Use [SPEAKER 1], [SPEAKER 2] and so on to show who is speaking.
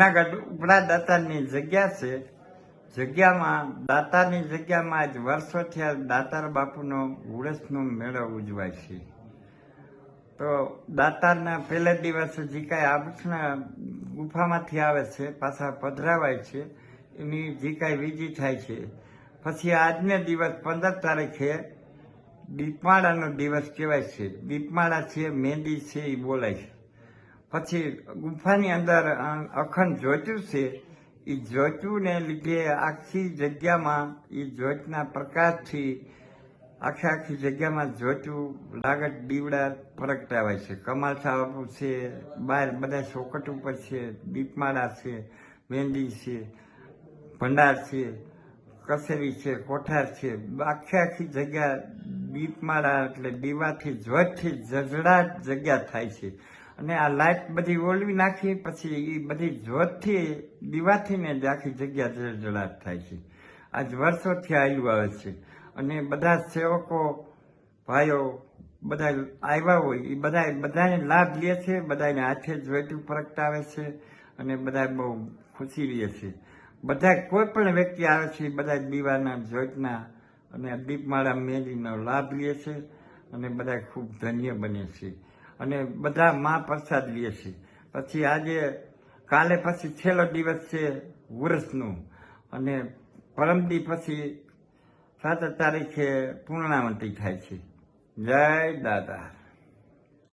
[SPEAKER 1] જુનાગઢ ઉપડા દાતારની જગ્યા છે. જગ્યામાં દાતારની જગ્યામાં આજ વર્ષોથી આ દાતાર બાપુનો ઉરસનો મેળો ઉજવાય છે. તો દાતારના પહેલા દિવસે જે કાંઈ આભૂષણ ગુફામાંથી આવે છે પાછા પધરાવાય છે, એની જે કાંઈ વિધિ થાય છે. પછી આજને દિવસ 15 તારીખે દીપમાળાનો દિવસ કહેવાય છે. દીપમાળા છે, મહેંદી છે, એ બોલાય છે. પછી ગુફાની અંદર અખંડ જ્યોતું છે. એ જ્યોતુને લીધે આખી જગ્યામાં એ જ્યોતના પ્રકાશથી આખી જગ્યામાં જ્યોતું લાગત દીવડા પ્રગટાવાય છે. કમાલ સાહેબ છે, બહાર બધા ચોકટ ઉપર છે, દીપમાળા છે, મહેંદી છે, ભંડાર છે, કસેરી છે, કોઠાર છે. આખી જગ્યા દીપમાળા એટલે દીવાથી જ્યોતથી જજડાટ જગ્યા થાય છે. અને આ લાઇટ બધી ઓલવી નાખી પછી એ બધી જ્યોતથી દીવાથી ને જ આખી જગ્યા જજડાટ થાય છે. આજ વર્ષોથી આવેલું આવે છે. અને બધા સેવકો ભાઈઓ બધા આવ્યા હોય એ બધાને લાભ લે છે. બધાને હાથે જ્યોતું પ્રગટાવે છે અને બધા બહુ ખુશી લે છે. બધા કોઈ પણ વ્યક્તિ આવે છે બધા દીવાના જ્યોતના અને દીપમાળા મહેંદીનો લાભ લે છે અને બધા ખૂબ ધન્ય બને છે. અને બધા મહાપ્રસાદ લે છે. પછી આજે કાલે પછી છેલ્લો દિવસ છે ઉરસનો અને પરમદી પછી 7 તારીખે પૂર્ણાવતી થાય છે. જય દાતા.